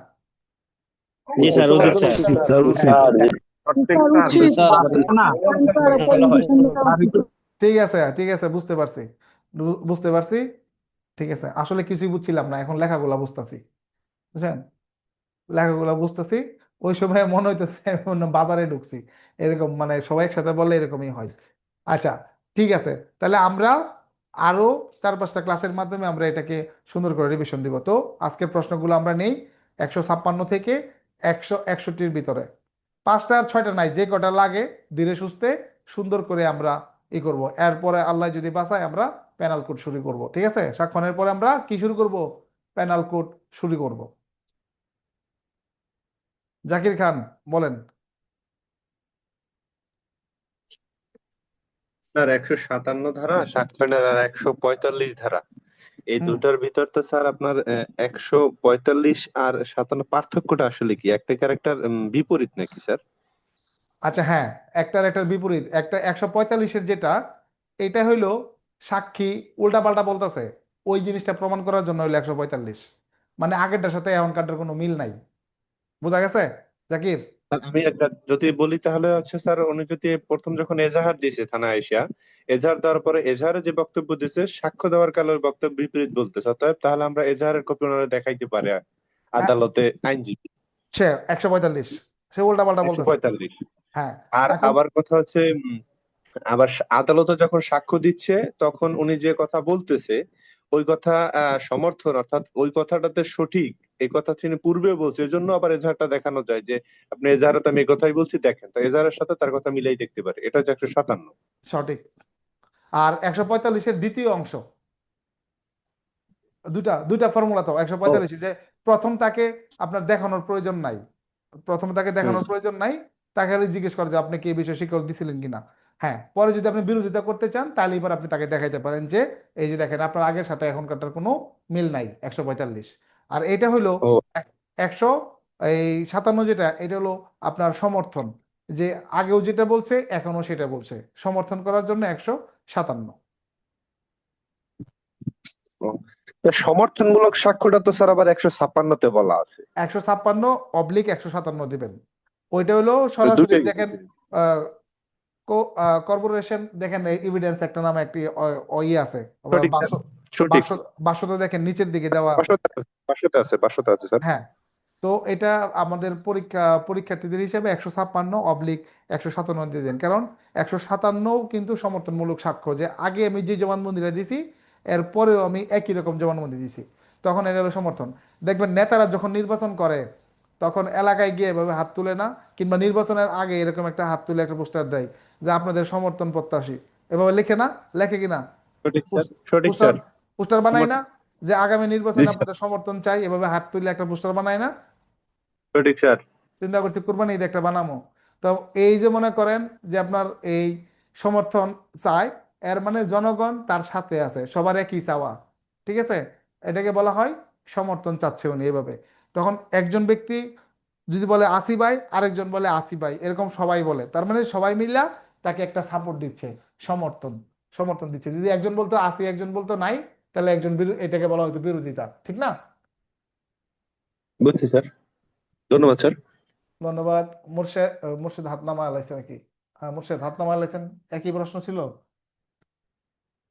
জি স্যার, উচিত উচিত স্যার। স্যার। স্যার, জি। স্যার আমাদের ঠিক আছে, ঠিক আছে, বুঝতে পারছি, বুঝতে পারছি। ঠিক আছে, আসলে কিছুই বুঝছিলাম না, এখন লেখাগুলা বুঝতেছি, বুঝছেন? লেখাগুলা বুঝতেছি। ওই সময় মনে হইতেছে আমি অন্য বাজারে ঢুকছি, এরকম মানে সবাই একসাথে বললে এরকমই হয়। আচ্ছা, ঠিক আছে, তাহলে আমরা আরো 4-5টা ক্লাসের মাধ্যমে আমরা এটাকে সুন্দর করে রিভিশন দিব। তো আজকের প্রশ্নগুলো আমরা নেই 156 থেকে 161-র ভিতরে, 5টা আর 6টা নাই, যে কটা লাগে ধীরে সুস্থে সুন্দর করে আমরা করব। এরপরে আল্লাহ যদি বাঁচায় আমরা প্যানাল কোড শুরু করব। ঠিক আছে, সাক্ষণের পরে আমরা কি শুরু করব? প্যানাল কোড শুরু করব। জাকির খান, বলেন। স্যার 157 ধারা সাক্ষ্যয়নের আর 145 ধারা, এই হুম, দুটার ভিতর তো স্যার আপনার 145 আর 57 পার্থক্যটা আসলে কি? একটা ক্যারেক্টার বিপরীত নাকি স্যার? আচ্ছা, হ্যাঁ, একটার বিপরীত। একটা 145-এর যেটা, এটা হইলো সাক্ষী উল্টাপাল্টা বলতেছে, ওই জিনিসটা প্রমাণ করার জন্য হইলো 145, মানে আগেরটার সাথে এখনকারটার কোনো মিল নাই। বোঝা গেছে জাকির? আর আমি যদি বলি তাহলে হচ্ছে স্যার, উনি যদি প্রথম যখন এজাহার দিয়েছে থানায় আইসা, এজাহার দেওয়ার পরে এজাহারে যে বক্তব্য দিয়েছে, সাক্ষ্য দেওয়ার কালের বক্তব্য বিপরীত বলতেছে, অতএব তাহলে আমরা এজাহারের কপি ওনারা দেখাইতে পারে আ- আদালতে আইনজীবী। সে 145, সে উল্টাপাল্টা একশো বলতেছে। পঁয়তাল্লিশ হ্যাঁ, আর এখন আবার কথা হচ্ছে আবার আদালতে যখন সাক্ষ্য দিচ্ছে তখন উনি যে কথা বলতেছে ওই কথা সমর্থন, অর্থাৎ ওই কথাটাতে সঠিক, এই কথা তিনি পূর্বে বলছে, এজন্য আবার এজাহারটা দেখানো যায় যে আপনি এজাহারে তো আমি এই কথাই বলছি, দেখেন, তো এজাহারের সাথে তার কথা মিলাই দেখতে পারে। এটা হচ্ছে 157। সঠিক। আর 145-এর দ্বিতীয় অংশ, দুটা দুটা ফর্মুলা তো 145, যে প্রথম তাকে আপনার দেখানোর প্রয়োজন নাই, প্রথমে তাকে দেখানোর প্রয়োজন নাই, তাকে খালি জিজ্ঞেস করে যে আপনি কি এই বিষয়ে স্বীকৃতি দিছিলেন কিনা। হ্যাঁ, পরে যদি আপনি বিরোধিতা করতে চান তাহলে এবার আপনি তাকে দেখাইতে পারেন যে এই যে দেখেন আপনার আগের সাথে এখনকারটার কোনো মিল নাই, 145। আর এটা হলো ও 157 যেটা, এটা হলো আপনার সমর্থন, যে আগেও যেটা বলছে এখনো সেটা বলছে, সমর্থন করার জন্য 157। ও। তো সমর্থনমূলক সাক্ষ্যটা তো স্যার আবার 156-তে বলা আছে। 156/157 দিবেন। ওইটা হলো তো সরাসরি দুইটাই দেখেন কর্পোরেশন, দেখেন এভিডেন্স একটা নামে একটি ইয়ে আছে, সঠিক স্যার, বাক্স, সঠিক। বাক্সটা দেখেন নিচের দিকে দেওয়া আছে। 500তে আছে স্যার। হ্যাঁ, তো এটা আমাদের পরীক্ষার্থীদের হিসেবে 156/157 দিয়ে দেন, কারণ 157 কিন্তু সমর্থনমূলক সাক্ষ্য, যে আগে আমি যে জবানবন্দিটা দিছি এর পরেও আমি একই রকম জবানবন্দি দিছি, তখন এটা হলো সমর্থন। দেখবেন নেতারা যখন নির্বাচন করে তখন এলাকায় গিয়ে এভাবে হাত তুলে না, কিংবা নির্বাচনের আগে এরকম একটা হাত তুলে একটা পোস্টার দেয় যে আপনাদের সমর্থন প্রত্যাশী, এভাবে লিখে না, লেখে কিনা, সঠিক স্যার, সঠিক পোস্টার স্যার। পোস্টার বানায় না, যে আগামী জি নির্বাচনে স্যার, আপনাদের সমর্থন চাই, এভাবে হাত তুলে একটা পোস্টার বানায় না। সঠিক স্যার। চিন্তা করছি কুরবানি ঈদে একটা বানামো। তো এই যে মনে করেন যে আপনার এই সমর্থন চায়, এর মানে জনগণ তার সাথে আছে, সবার একই চাওয়া, ঠিক আছে, এটাকে বলা হয় সমর্থন চাচ্ছে উনি এভাবে। তখন একজন ব্যক্তি যদি বলে আসি ভাই, আরেকজন বলে আসি ভাই, এরকম সবাই বলে, তার মানে সবাই মিলা তাকে একটা সাপোর্ট দিচ্ছে, সমর্থন, সমর্থন দিচ্ছে। যদি একজন বলতো আসি, একজন বলতো নাই, তাহলে এটাকে বলা হতো বিরোধিতা, ঠিক না? বুঝছি স্যার, ধন্যবাদ স্যার। ধন্যবাদ। মুর্শেদ হাত নামা আলাইছে নাকি? হ্যাঁ, মুর্শেদ হাত নামা আলাইছেন। একই প্রশ্ন ছিল।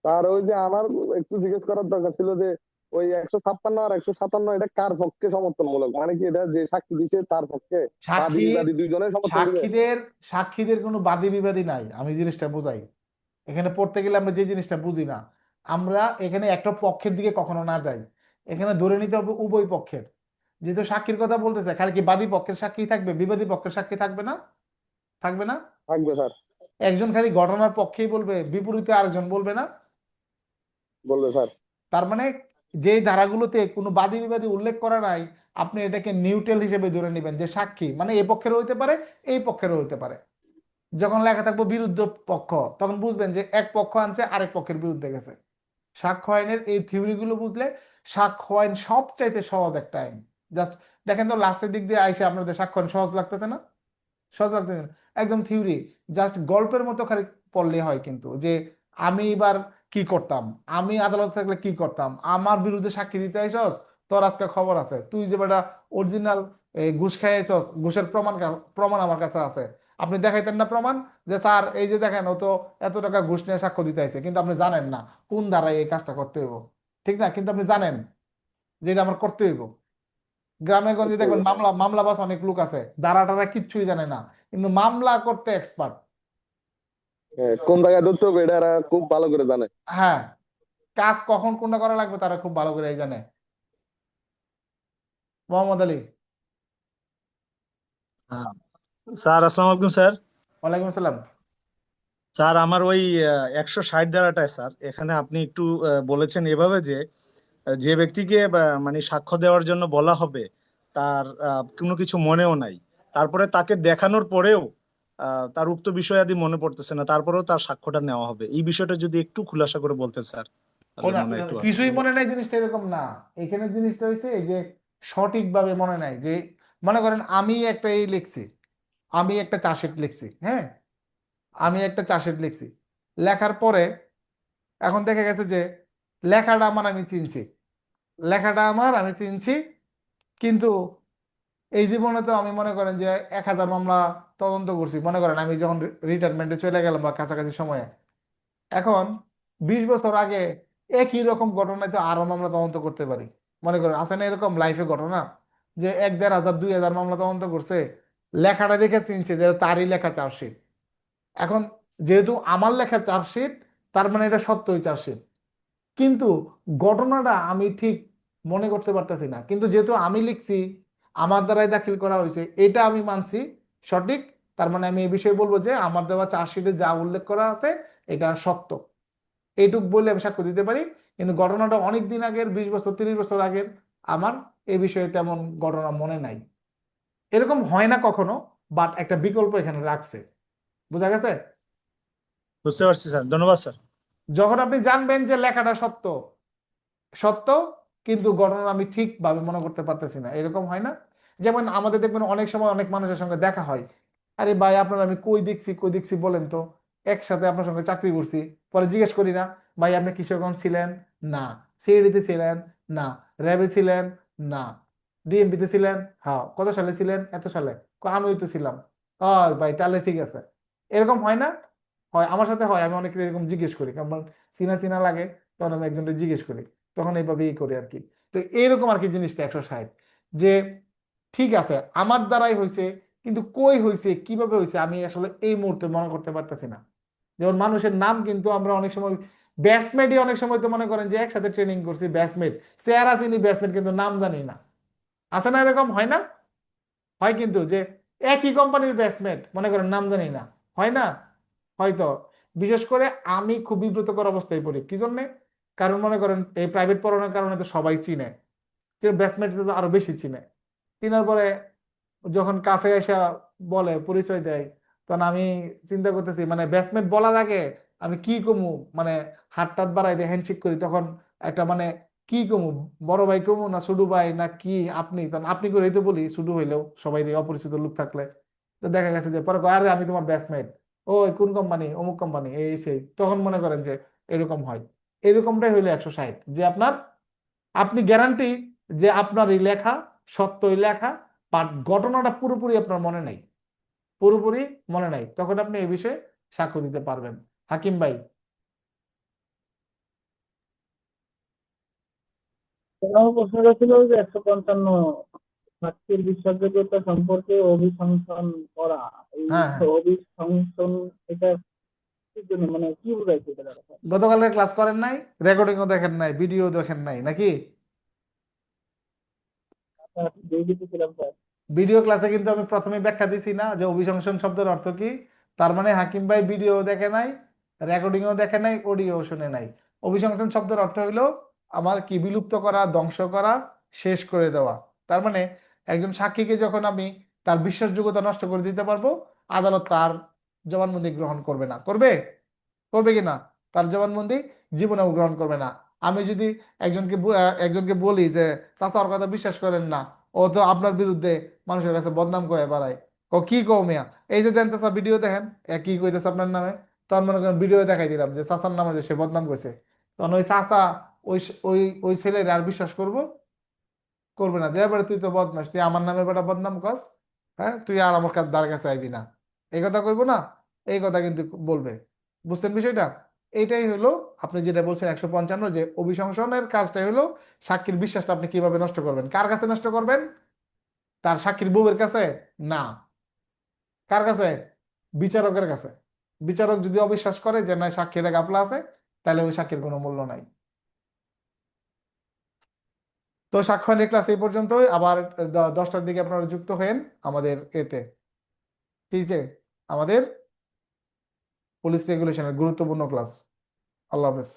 তার ওই যে আমার একটু জিজ্ঞেস করার দরকার ছিল যে ওই 156 আর 157 এটা কার পক্ষে সমর্থনমূলক, মানে কি এটা যে সাক্ষী দিছে তার পক্ষে বাদী সাক্ষী বিবাদী দুইজনের সমর্থন দিবে? সাক্ষীদের সাক্ষীদের কোনো বাদী বিবাদী নাই, আমি জিনিসটা বুঝাই। এখানে পড়তে গেলে আমরা যে জিনিসটা বুঝি না, আমরা এখানে একটা পক্ষের দিকে কখনো না যাই, এখানে ধরে নিতে হবে উভয় পক্ষের। যেহেতু সাক্ষীর কথা বলতেছে, খালি কি বাদী পক্ষের সাক্ষী থাকবে, বিবাদী পক্ষের সাক্ষী থাকবে না? থাকবে না? থাকবে স্যার, একজন খালি ঘটনার পক্ষেই বলবে, বিপরীতে আরেকজন বলবে না। বলবে স্যার। তার মানে যেই ধারাগুলোতে কোনো বাদী বিবাদী উল্লেখ করা নাই, আপনি এটাকে নিউট্রাল হিসেবে ধরে নেবেন যে সাক্ষী মানে এই পক্ষেরও হইতে পারে, এই পক্ষেরও হইতে পারে। যখন লেখা থাকবে বিরুদ্ধ পক্ষ, তখন বুঝবেন যে এক পক্ষ আনছে আরেক পক্ষের বিরুদ্ধে গেছে। সাক্ষ্য আইনের এই থিওরিগুলো বুঝলে সাক্ষ্য আইন সবচাইতে সহজ একটা আইন। জাস্ট দেখেন তো লাস্টের দিক দিয়ে আইসে আপনাদের সাক্ষ্য আইন সহজ লাগতেছে না? সহজ লাগতেছে না? একদম থিওরি, জাস্ট গল্পের মতো খালি পড়লে হয়, কিন্তু যে আমি এবার কি করতাম, আমি আদালত থাকলে কি করতাম, আমার বিরুদ্ধে সাক্ষী দিতে আইসস, তোর আজকে খবর আছে, তুই যে বেটা অরিজিনাল ঘুষ খাইছস, ঘুষের প্রমাণ আমার কাছে আছে, আপনি দেখাইতেন না প্রমাণ, যে স্যার এই যে দেখেন ও তো এত টাকা ঘুষ নিয়ে সাক্ষ্য দিতে আইছে, কিন্তু আপনি জানেন না কোন ধারায় এই কাজটা করতে হইব, ঠিক না, কিন্তু আপনি জানেন যে এটা আমার করতে হইব। গ্রামে গঞ্জে দেখবেন মামলা মামলা বাস অনেক লোক আছে, ধারা টারা কিচ্ছুই জানে না, কিন্তু মামলা করতে এক্সপার্ট। হ্যাঁ, কোন জায়গায় ধরতে হবে এটা এরা খুব ভালো করে জানে। হ্যাঁ, কাজ কখন কোনটা করা লাগবে তারা খুব ভালো করে জানে। মোহাম্মদ আলী। হ্যাঁ, স্যার আসসালামু আলাইকুম স্যার। ওয়ালাইকুম আসসালাম। স্যার আমার ওই 160 ধারাটায় স্যার, এখানে আপনি একটু বলেছেন এভাবে যে যে ব্যক্তিকে মানে সাক্ষ্য দেওয়ার জন্য বলা হবে তার কোনো কিছু মনেও নাই, তারপরে তাকে দেখানোর পরেও তার উক্ত বিষয়াদি মনে পড়তেছে না, তারপরেও তার সাক্ষ্যটা নেওয়া হবে, এই বিষয়টা যদি একটু খুলাসা করে বলতেন স্যার, তাহলে কোন মনে হয় একটু কিছুই মনে নাই জিনিসটা এরকম না। এখানে জিনিসটা হয়েছে এই যে সঠিকভাবে মনে নাই, যে মনে করেন আমি একটা এই লিখছি, আমি একটা চার্জশিট লিখছি, হ্যাঁ, আমি একটা চার্জশিট লিখছি, লেখার পরে এখন দেখা গেছে যে লেখাটা আমার আমি চিনছি, লেখাটা আমার আমি চিনছি, কিন্তু এই জীবনে তো আমি মনে করেন যে 1000 মামলা তদন্ত করছি, মনে করেন আমি যখন রিটায়ারমেন্টে চলে গেলাম বা কাছাকাছি সময়ে, এখন 20 বছর আগে একই রকম ঘটনায় তো আরো মামলা তদন্ত করতে পারি। মনে করেন আছে না এরকম লাইফে ঘটনা, যে 1000 2000 মামলা তদন্ত করছে, লেখাটা দেখে চিনছে যে তারই লেখা চার্জশিট। এখন যেহেতু আমার লেখা চার্জশিট, তার মানে এটা সত্যই চার্জশিট, কিন্তু ঘটনাটা আমি ঠিক মনে করতে পারতেছি না, কিন্তু যেহেতু আমি লিখছি, আমার দ্বারাই দাখিল করা হয়েছে, এটা আমি মানছি সঠিক, তার মানে আমি এই বিষয়ে বলবো যে আমার দেওয়া চার্জশিটে যা উল্লেখ করা আছে এটা সত্য, এইটুক বলে আমি সাক্ষ্য দিতে পারি। কিন্তু ঘটনাটা অনেক দিন আগের, 20 বছর 30 বছর আগের, আমার এই বিষয়ে তেমন ঘটনা মনে নাই। এরকম হয় না কখনো, বাট একটা বিকল্প এখানে রাখছে। বোঝা গেছে? বুঝতে পারছি স্যার, ধন্যবাদ স্যার। যখন আপনি জানবেন যে লেখাটা সত্য, সত্য কিন্তু ঘটনা আমি ঠিকভাবে মনে করতে পারতেছি না, এরকম হয় না? যেমন আমাদের দেখবেন অনেক সময় অনেক মানুষের সঙ্গে দেখা হয়, আরে ভাই আপনার আমি কই দেখছি বলেন তো, একসাথে আপনার সঙ্গে চাকরি করছি, পরে জিজ্ঞেস করি না, ভাই আপনি কিশোরগঞ্জ ছিলেন? না। সিআইডিতে ছিলেন? না। র্যাবে ছিলেন? না। ডিএমপিতে ছিলেন? হ্যাঁ। কত সালে ছিলেন? এত সালে। আমিও তো ছিলাম। ও ভাই তাহলে ঠিক আছে। এরকম হয় না? হয়, আমার সাথে হয়, আমি অনেকে এরকম জিজ্ঞেস করি, আমার চিনা চিনা লাগে, তখন আমি একজনকে জিজ্ঞেস করি, তখন এইভাবেই করি আর কি। তো এইরকম আর কি জিনিসটা 160, যে ঠিক আছে আমার দ্বারাই হয়েছে, কিন্তু কই হয়েছে কিভাবে হয়েছে আমি আসলে এই মুহূর্তে মনে করতে পারতেছি না। যেমন মানুষের নাম কিন্তু আমরা অনেক সময়, ব্যাচমেটই অনেক সময় তো মনে করেন যে একসাথে ট্রেনিং করছি, ব্যাচমেট চেহারা চিনি, ব্যাচমেট কিন্তু নাম জানি না। আছে না এরকম? হয় না? হয় কিন্তু, যে একই কোম্পানির ব্যাচমেট মনে করেন নাম জানি না, হয় না? হয়তো। বিশেষ করে আমি খুব বিব্রতকর অবস্থায় পড়ি, কি জন্যে? কারণ মনে করেন এই প্রাইভেট পড়ানোর কারণে তো সবাই চিনে, ব্যাচমেট তো আরো বেশি চিনে। চিনার পরে যখন কাছে এসে বলে, পরিচয় দেয়, তখন আমি চিন্তা করতেছি, মানে ব্যাটসম্যান বলার আগে আমি কি কমু, মানে হাত টাত বাড়াই দিয়ে হ্যান্ডশেক করি, তখন একটা মানে কি কমু, বড় ভাই কমু না ছোট ভাই না কি, আপনি, তখন আপনি করেই তো বলি ছোট হইলেও সবাই অপরিচিত লোক থাকলে। তো দেখা গেছে যে পরে কয়, আরে আমি তোমার ব্যাটসম্যান, ও কোন কোম্পানি, অমুক কোম্পানি, এই সেই, তখন মনে করেন যে এরকম হয়। এরকমটাই হইলো 160, যে আপনার, আপনি গ্যারান্টি যে আপনার এই লেখা সত্যই লেখা, বাট ঘটনাটা পুরোপুরি আপনার মনে নাই, পুরোপুরি মনে নাই, তখন আপনি এই বিষয়ে সাক্ষ্য দিতে পারবেন। হাকিম ভাই। আমার প্রশ্নটা ছিল যে 155 সাক্ষীর বিশ্বাসযোগ্যতা সম্পর্কে অভিশংসন করা। এই হ্যাঁ, হ্যাঁ। অভিশংসন এটা কি জন্য, মানে কি বোঝাইছে এটা দ্বারা? গতকালকে ক্লাস করেন নাই, রেকর্ডিংও দেখেন নাই, ভিডিও দেখেন নাই নাকি? ছিলাম স্যার। ভিডিও ক্লাসে কিন্তু আমি প্রথমে ব্যাখ্যা দিছি না যে অভিশংসন শব্দের অর্থ কি। তার মানে হাকিম ভাই ভিডিও দেখে নাই, রেকর্ডিংও দেখে নাই, অডিও শুনে নাই। অভিশংসন শব্দের অর্থ হইলো আমার কি, বিলুপ্ত করা, ধ্বংস করা, শেষ করে দেওয়া। তার মানে একজন সাক্ষীকে যখন আমি তার বিশ্বাসযোগ্যতা নষ্ট করে দিতে পারবো, আদালত তার জবানবন্দি গ্রহণ করবে না। করবে? করবে কি না? তার জবানবন্দি জীবনেও গ্রহণ করবে না। আমি যদি একজনকে বলি যে চাচা ওর কথা বিশ্বাস করেন না, ও তো আপনার বিরুদ্ধে মানুষের কাছে বদনাম করে বেড়ায়, কি কও মিয়া, এই যে দেন চাচা ভিডিও দেখেন, কি কইতেছে আপনার নামে, তখন মনে করেন ভিডিও দেখাই দিলাম যে চাচার নামে যে সে বদনাম করছে, তখন ওই চাচা ওই ওই ওই ছেলের আর বিশ্বাস করব? করবে না। যে এবারে তুই তো বদমাস, তুই আমার নামে বেটা বদনাম কস, হ্যাঁ তুই আর আমার কাছে দ্বার কাছে আইবি না, এই কথা কইবো না? এই কথা কিন্তু বলবে। বুঝছেন বিষয়টা? এইটাই হলো আপনি যেটা বলছেন 155, যে অভিশংসনের কাজটাই হলো সাক্ষীর বিশ্বাসটা আপনি কিভাবে নষ্ট করবেন। কার কাছে নষ্ট করবেন? তার সাক্ষীর বউয়ের কাছে? না। কার কাছে? বিচারকের কাছে। বিচারক যদি অবিশ্বাস করে যে না সাক্ষীর গাফলা আছে, তাহলে ওই সাক্ষীর কোনো মূল্য নাই। তো সাক্ষ্য নিয়ে ক্লাস এই পর্যন্তই। আবার 10টার দিকে আপনারা যুক্ত হয়েন আমাদের এতে, ঠিক আছে, আমাদের পুলিশ রেগুলেশনের গুরুত্বপূর্ণ ক্লাস। আল্লাহ হাফেজ।